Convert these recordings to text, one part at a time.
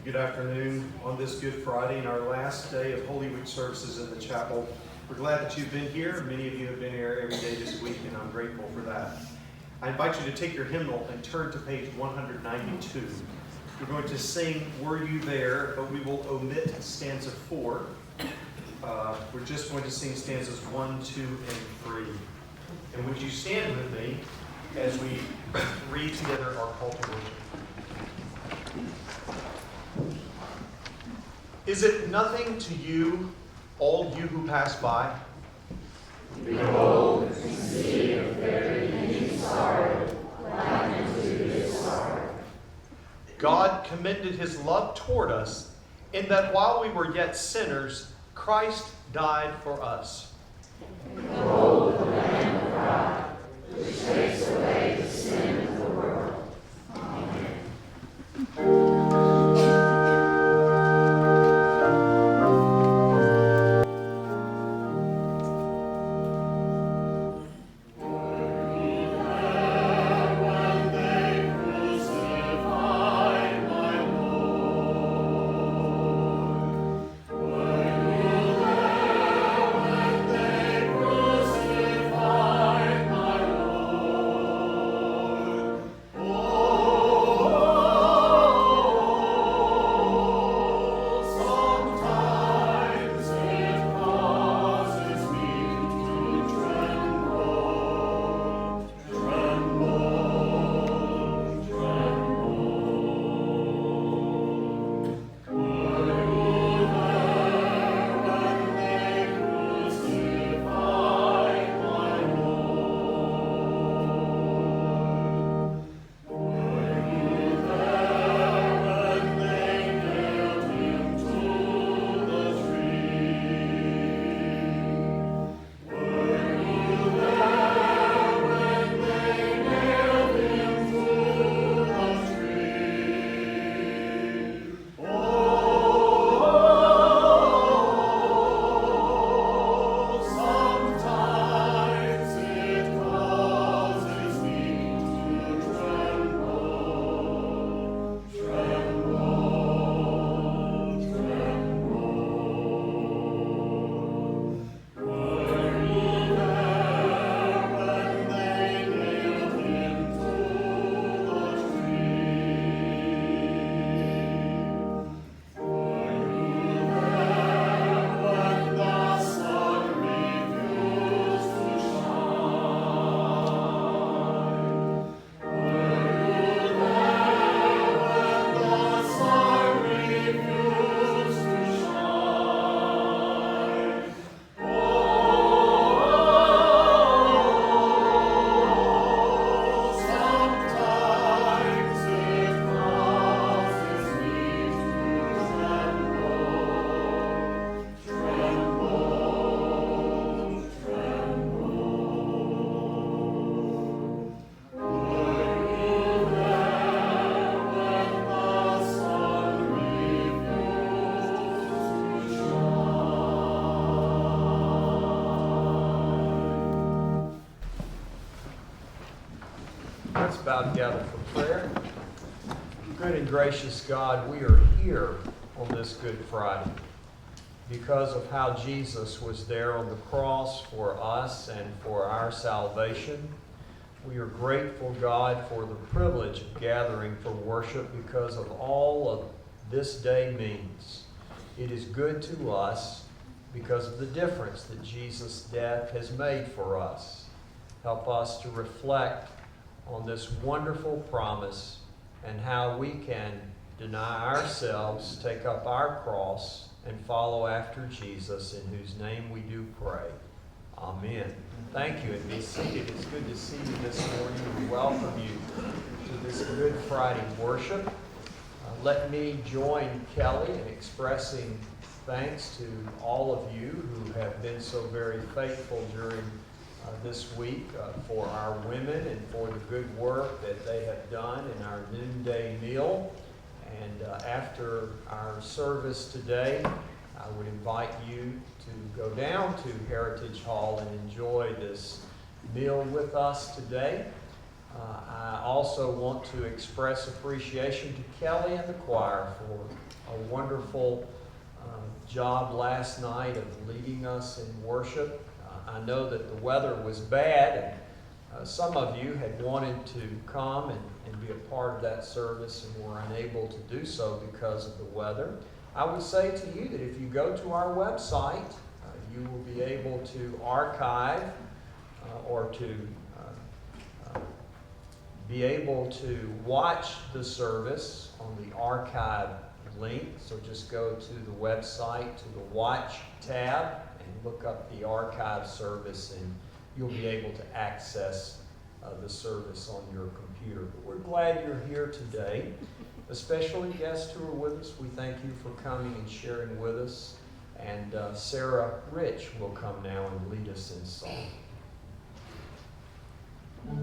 Good afternoon on this Good Friday and our last day of Holy Week services in the chapel. We're glad that you've been here. Many of you have been here every day this week, and I'm grateful for that. I invite you to take your hymnal and turn to page 192. We're going to sing Were You There, but we will omit stanza 4. We're just going to sing stanzas 1, 2, and 3. And would you stand with me as we read together our call to worship? Is it nothing to you, all you who pass by? Behold, and see a very deep sorrow, like unto this sorrow. God commended his love toward us, in that while we were yet sinners, Christ died for us. Behold, the Lamb of God, which takes away the sin of the world. Amen. Let's bow together for prayer. Good and gracious God, we are here on this Good Friday because of how Jesus was there on the cross for us and for our salvation. We are grateful, God, for the privilege of gathering for worship because of all of this day means. It is good to us because of the difference that Jesus' death has made for us. Help us to reflect on this wonderful promise and how we can deny ourselves, take up our cross, and follow after Jesus, in whose name we do pray. Amen. Thank you, and be seated. It's good to see you this morning. We welcome you to this Good Friday worship. Let me join Kelly in expressing thanks to all of you who have been so very faithful during this week for our women and for the good work that they have done in our noonday meal. And after our service today, I would invite you to go down to Heritage Hall and enjoy this meal with us today. I also want to express appreciation to Kelly and the choir for a wonderful job last night of leading us in worship. I know that the weather was bad, and some of you had wanted to come and be a part of that service and were unable to do so because of the weather. I would say to you that if you go to our website, you will be able to archive or to be able to watch the service on the archive link. So just go to the website, to the Watch tab, and look up the archive service, and you'll be able to access the service on your computer. But we're glad you're here today. Especially guests who are with us, we thank you for coming and sharing with us. And Sarah Rich will come now and lead us in song. I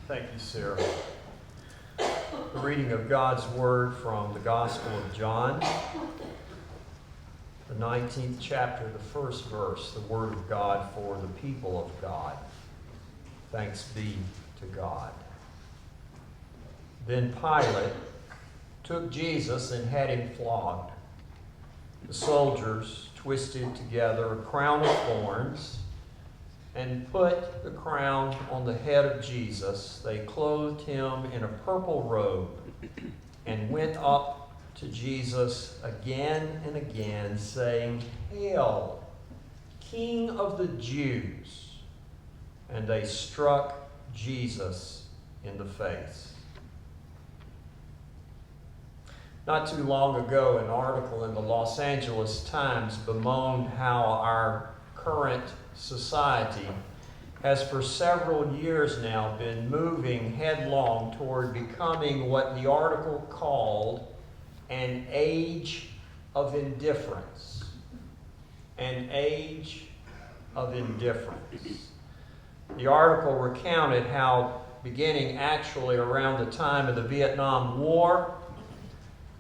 Thank you, Sarah. The reading of God's Word from the Gospel of John, the 19th chapter, the first verse, the Word of God for the people of God. Thanks be to God. Then Pilate took Jesus and had him flogged. The soldiers twisted together a crown of thorns and put the crown on the head of Jesus. They clothed him in a purple robe and went up to Jesus again and again, saying, "Hail, King of the Jews!" And they struck Jesus in the face. Not too long ago, an article in the Los Angeles Times bemoaned how our current society has for several years now been moving headlong toward becoming what the article called an age of indifference. An age of indifference. The article recounted how, beginning actually around the time of the Vietnam War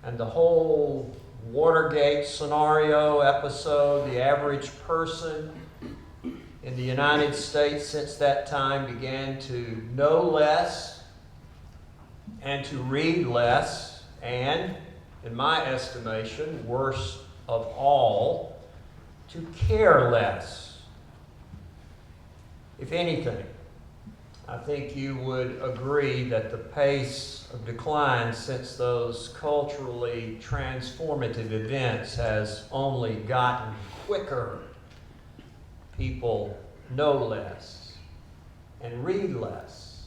and the whole Watergate scenario episode, the average person in the United States since that time began to know less and to read less, and, in my estimation, worst of all, to care less. If anything, I think you would agree that the pace of decline since those culturally transformative events has only gotten quicker. People know less and read less,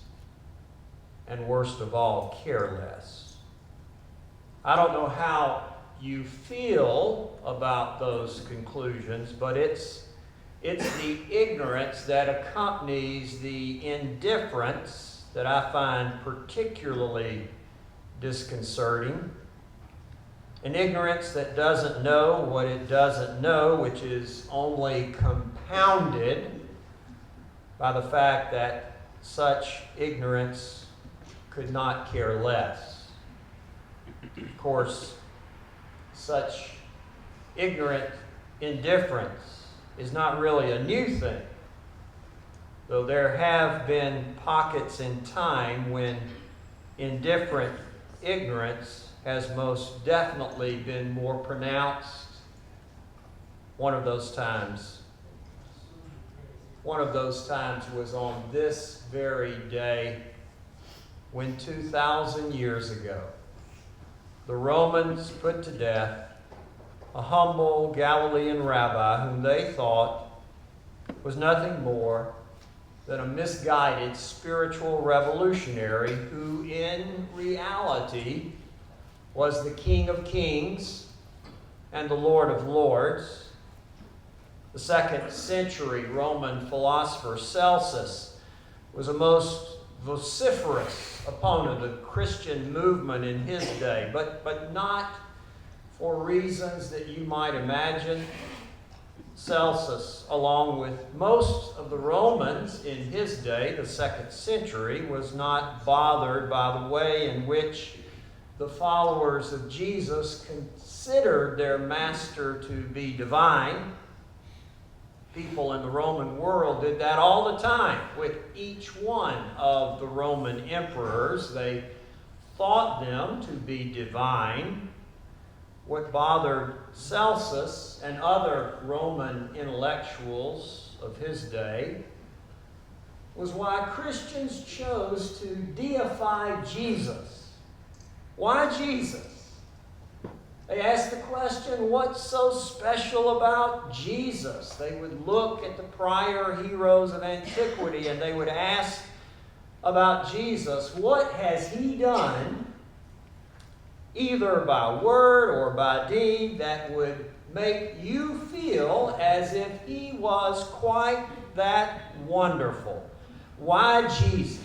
and worst of all, care less. I don't know how you feel about those conclusions, but it's the ignorance that accompanies the indifference that I find particularly disconcerting. An ignorance that doesn't know what it doesn't know, which is only compounded by the fact that such ignorance could not care less. Of course, such ignorant indifference is not really a new thing, though there have been pockets in time when indifferent ignorance has most definitely been more pronounced. One of those times was on this very day when 2,000 years ago, the Romans put to death a humble Galilean rabbi whom they thought was nothing more than a misguided spiritual revolutionary who in reality was the King of Kings and the Lord of Lords. The 2nd century Roman philosopher Celsus was a most vociferous opponent of the Christian movement in his day, but not for reasons that you might imagine. Celsus, along with most of the Romans in his day, the 2nd century, was not bothered by the way in which the followers of Jesus considered their master to be divine. People in the Roman world did that all the time with each one of the Roman emperors. They thought them to be divine. What bothered Celsus and other Roman intellectuals of his day was why Christians chose to deify Jesus. Why Jesus? They asked the question, what's so special about Jesus? They would look at the prior heroes of antiquity and they would ask about Jesus, what has he done, either by word or by deed, that would make you feel as if he was quite that wonderful? Why Jesus?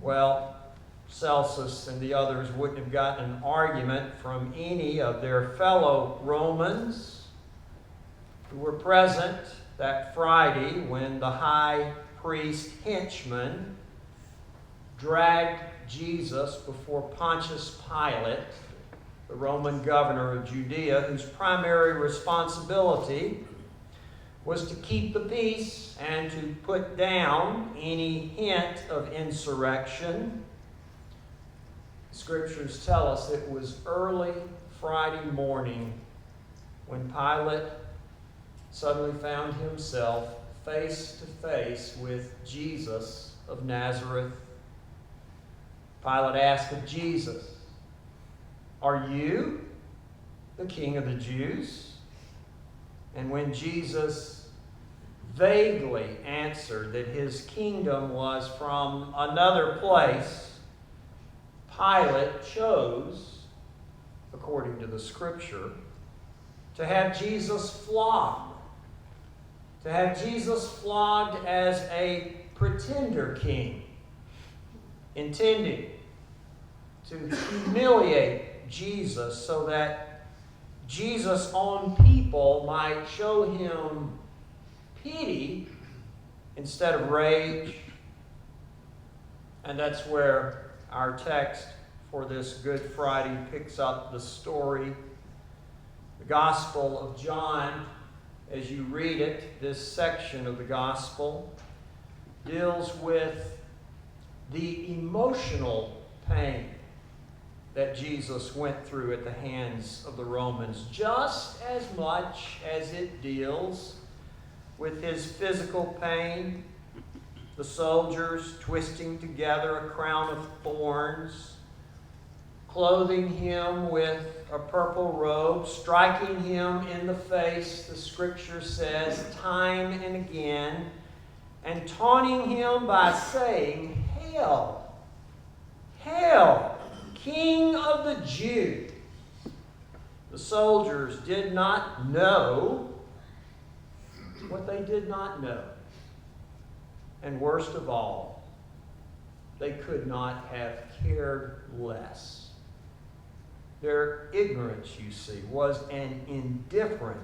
Well, Celsus and the others wouldn't have gotten an argument from any of their fellow Romans who were present that Friday when the high priest henchman dragged Jesus before Pontius Pilate, the Roman governor of Judea, whose primary responsibility was to keep the peace and to put down any hint of insurrection. Scriptures tell us it was early Friday morning when Pilate suddenly found himself face to face with Jesus of Nazareth. Pilate asked of Jesus, "Are you the King of the Jews?" And when Jesus vaguely answered that his kingdom was from another place, Pilate chose, according to the Scripture, to have Jesus flogged. To have Jesus flogged as a pretender king, intending to humiliate Jesus so that Jesus' own people might show him pity instead of rage. And that's where our text for this Good Friday picks up the story. The Gospel of John, as you read it, this section of the Gospel deals with the emotional pain that Jesus went through at the hands of the Romans, just as much as it deals with his physical pain, the soldiers twisting together a crown of thorns, clothing him with a purple robe, striking him in the face, the Scripture says, time and again, and taunting him by saying, "Hail, hail, King of the Jews." The soldiers did not know what they did not know. And worst of all, they could not have cared less. Their ignorance, you see, was an indifferent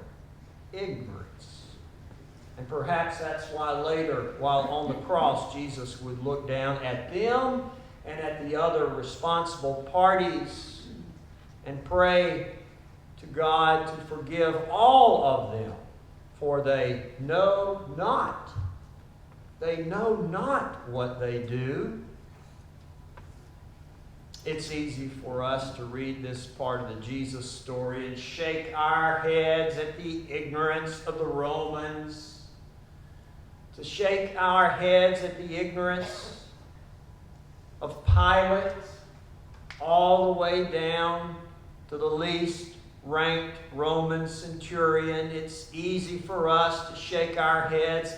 ignorance. And perhaps that's why later, while on the cross, Jesus would look down at them and at the other responsible parties and pray to God to forgive all of them, for they know not what they do. It's easy for us to read this part of the Jesus story and shake our heads at the ignorance of the Romans, to shake our heads at the ignorance of Pilate, all the way down to the least ranked Roman centurion. It's easy for us to shake our heads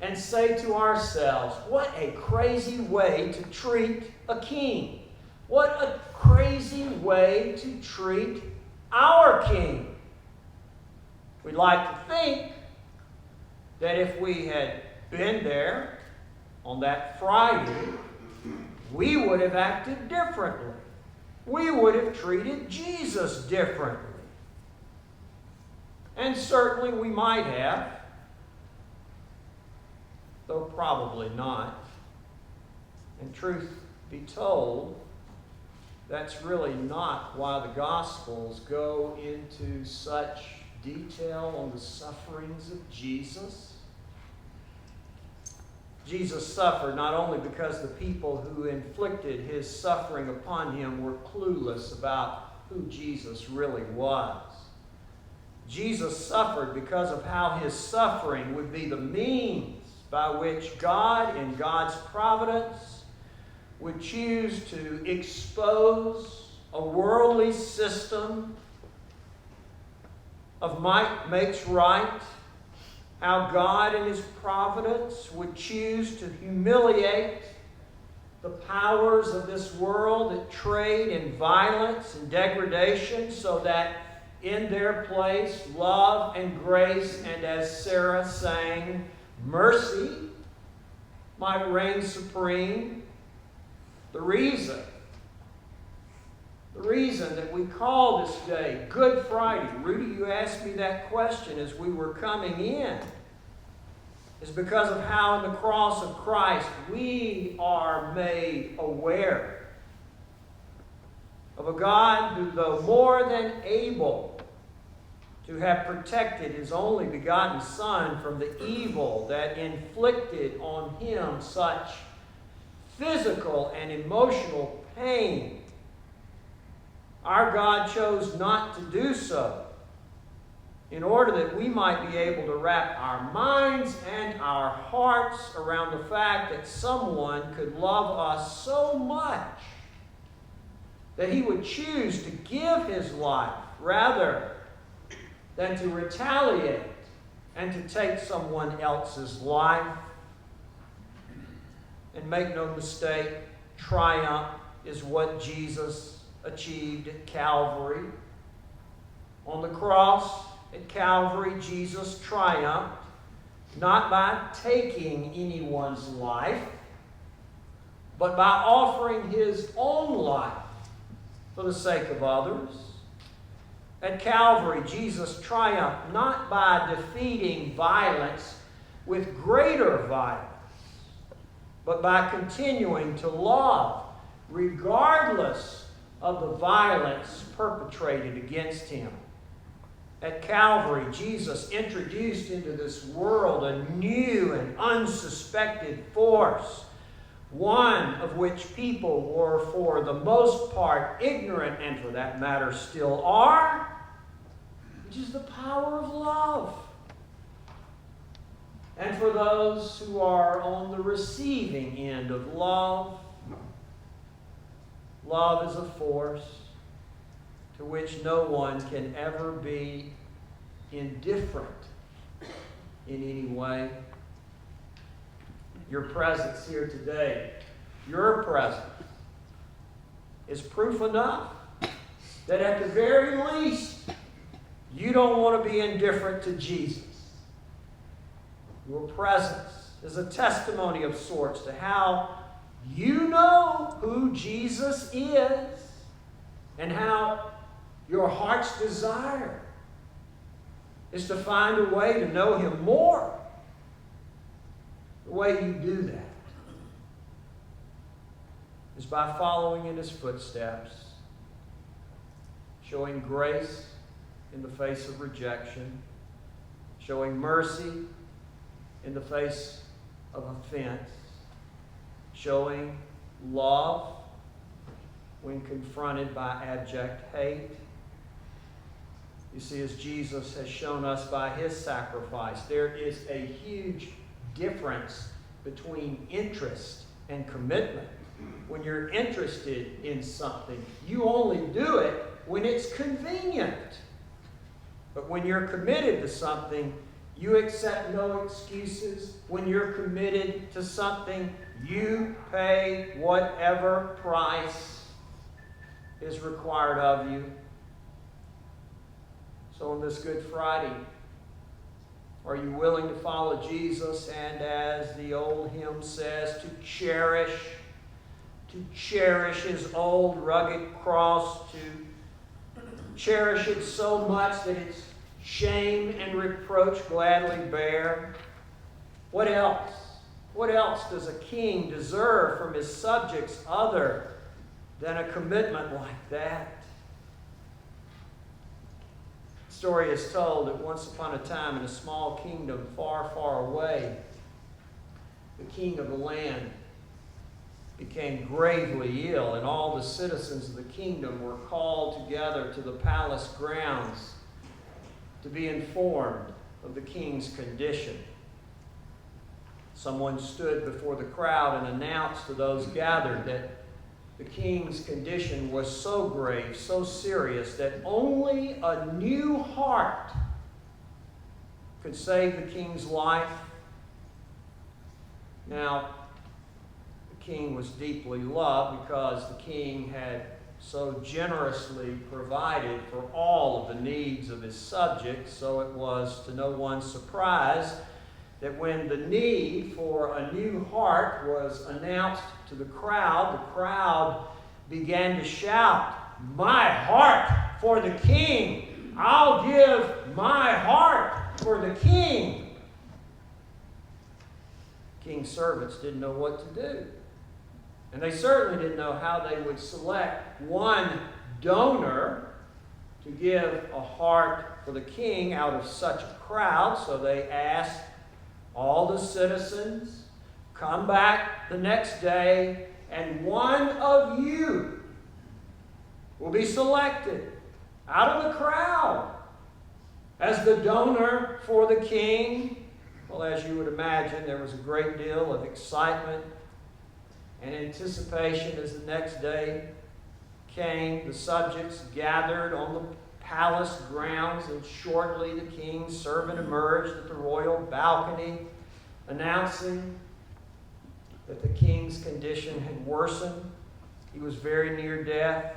and say to ourselves, what a crazy way to treat a king. What a crazy way to treat our king. We'd like to think that if we had been there on that Friday, we would have acted differently. We would have treated Jesus differently. And certainly we might have, though probably not. And truth be told, that's really not why the Gospels go into such detail on the sufferings of Jesus. Jesus suffered not only because the people who inflicted his suffering upon him were clueless about who Jesus really was. Jesus suffered because of how his suffering would be the means by which God, in God's providence, would choose to expose a worldly system of might makes right, how God in his providence would choose to humiliate the powers of this world that trade in violence and degradation, so that in their place love and grace, and as Sarah sang, mercy might reign supreme. The reason that we call this day Good Friday. Rudy, you asked me that question as we were coming in. is because of how in the cross of Christ we are made aware of a God who, though more than able to have protected his only begotten Son from the evil that inflicted on him such physical and emotional pain, our God chose not to do so, in order that we might be able to wrap our minds and our hearts around the fact that someone could love us so much that he would choose to give his life rather than to retaliate and to take someone else's life. And make no mistake, triumph is what Jesus achieved at Calvary. On the cross at Calvary, Jesus triumphed not by taking anyone's life, but by offering his own life for the sake of others. At Calvary, Jesus triumphed not by defeating violence with greater violence, but by continuing to love regardless of the violence perpetrated against him. At Calvary, Jesus introduced into this world a new and unsuspected force, one of which people were for the most part ignorant, and for that matter still are, which is the power of love. And for those who are on the receiving end of love, love is a force to which no one can ever be indifferent in any way. Your presence here today, your presence, is proof enough that at the very least, you don't want to be indifferent to Jesus. Your presence is a testimony of sorts to how you know who Jesus is and how your heart's desire is to find a way to know him more. The way you do that is by following in his footsteps, showing grace in the face of rejection, showing mercy in the face of offense, showing love when confronted by abject hate. You see, as Jesus has shown us by his sacrifice, there is a huge difference between interest and commitment. When you're interested in something, you only do it when it's convenient. But when you're committed to something, you accept no excuses. When you're committed to something, you pay whatever price is required of you. So on this Good Friday, are you willing to follow Jesus and, as the old hymn says, to cherish his old rugged cross, to cherish it so much that its shame and reproach gladly bear? What else? What else does a king deserve from his subjects other than a commitment like that? The story is told that once upon a time in a small kingdom far, far away, the king of the land became gravely ill, and all the citizens of the kingdom were called together to the palace grounds to be informed of the king's condition. Someone stood before the crowd and announced to those gathered that the king's condition was so grave, so serious, that only a new heart could save the king's life. Now, the king was deeply loved because the king had so generously provided for all of the needs of his subjects, so it was to no one's surprise that when the need for a new heart was announced to the crowd began to shout, "My heart for the king! I'll give my heart for the king!" king's servants didn't know what to do. And they certainly didn't know how they would select one donor to give a heart for the king out of such a crowd. So they asked all the citizens, come back the next day, and one of you will be selected out of the crowd as the donor for the king. Well, as you would imagine, there was a great deal of excitement and anticipation as the next day came. The subjects gathered on the palace grounds, and shortly the king's servant emerged at the royal balcony, announcing that the king's condition had worsened. He was very near death.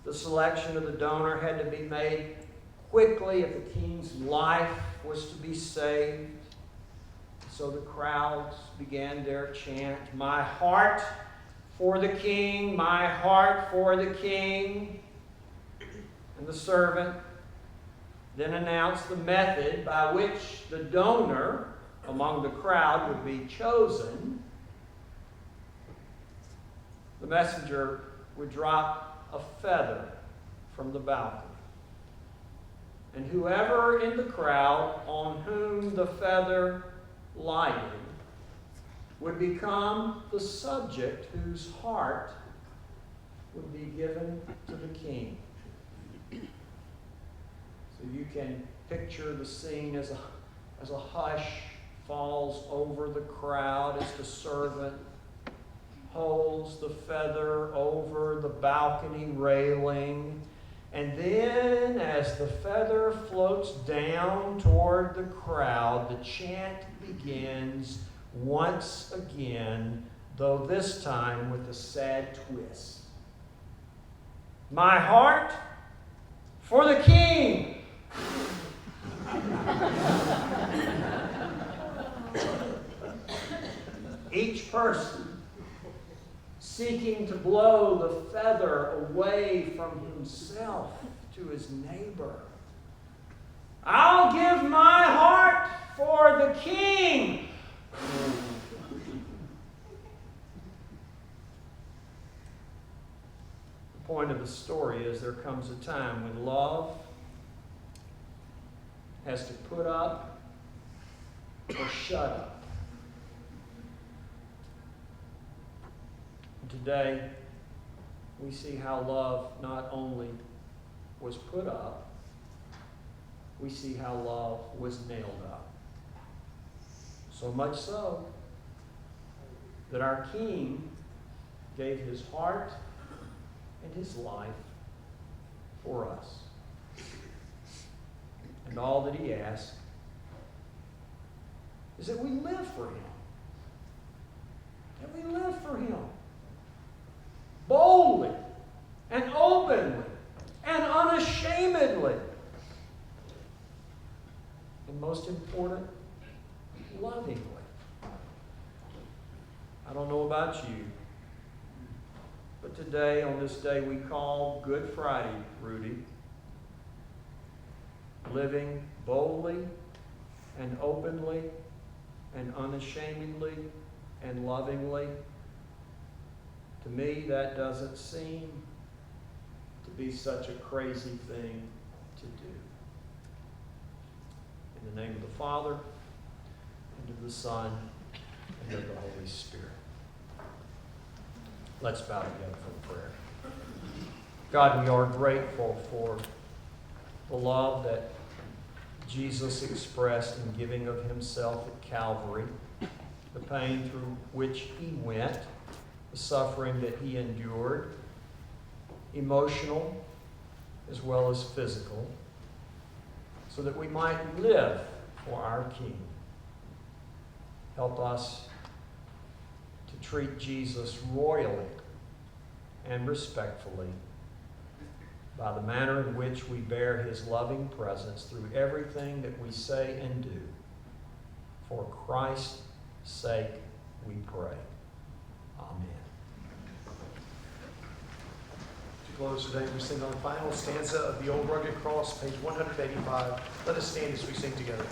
The selection of the donor had to be made quickly if the king's life was to be saved. So the crowds began their chant, "My heart for the king, my heart for the king." And the servant then announced the method by which the donor among the crowd would be chosen. The messenger would drop a feather from the balcony. And whoever in the crowd on whom the feather lighted would become the subject whose heart would be given to the king. So you can picture the scene as a hush falls over the crowd as the servant holds the feather over the balcony railing. And then, as the feather floats down toward the crowd, the chant begins once again, though this time with a sad twist. My heart for the king. Each person seeking to blow the feather away from himself to his neighbor. I'll give my heart for the king. The point of the story is there comes a time when love has to put up or shut up. Today, we see how love not only was put up, we see how love was nailed up. So much so that our King gave his heart and his life for us. And all that he asks is that we live for him. That we live for him. Boldly and openly and unashamedly. And most important, lovingly. I don't know about you, but today, on this day we call Good Friday, Rudy, living boldly and openly and unashamedly and lovingly. To me, that doesn't seem to be such a crazy thing to do. In the name of the Father, and of the Son, and of the Holy Spirit. Let's bow together for prayer. God, we are grateful for the love that Jesus expressed in giving of himself at Calvary, the pain through which he went, the suffering that he endured, emotional as well as physical, so that we might live for our King. Help us to treat Jesus royally and respectfully by the manner in which we bear his loving presence through everything that we say and do. For Christ's sake we pray. Amen. To close today, we sing on the final stanza of the Old Rugged Cross, page 185. Let us stand as we sing together.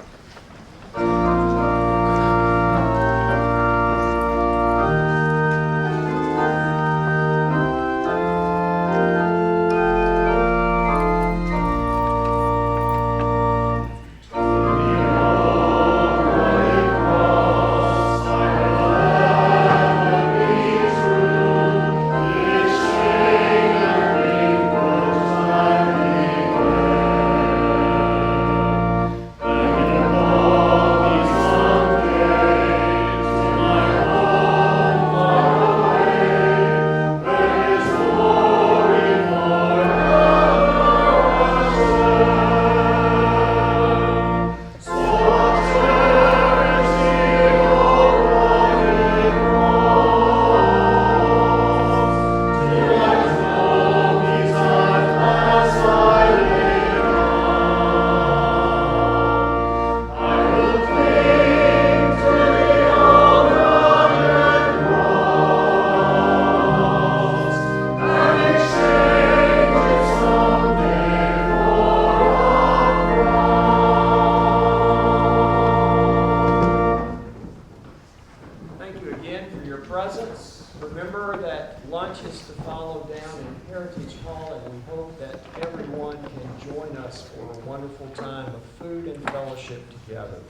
for your presence. Remember that lunch is to follow down in Heritage Hall, and we hope that everyone can join us for a wonderful time of food and fellowship together.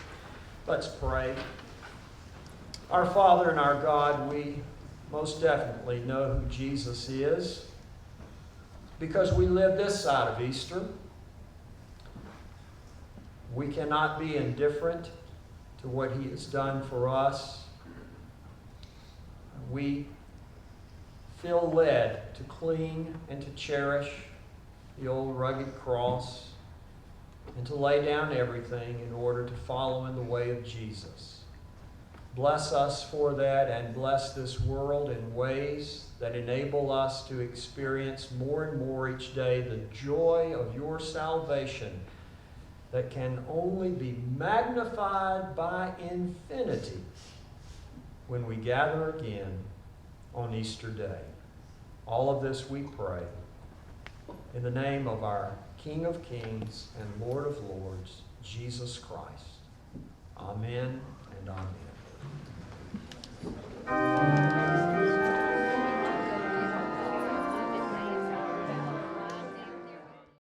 Let's pray. Our Father and our God, we most definitely know who Jesus is because we live this side of Easter. We cannot be indifferent to what he has done for us. We feel led to cling and to cherish the old rugged cross and to lay down everything in order to follow in the way of Jesus. Bless us for that, and bless this world in ways that enable us to experience more and more each day the joy of your salvation that can only be magnified by infinity when we gather again on Easter Day. All of this we pray in the name of our King of Kings and Lord of Lords, Jesus Christ. Amen and amen.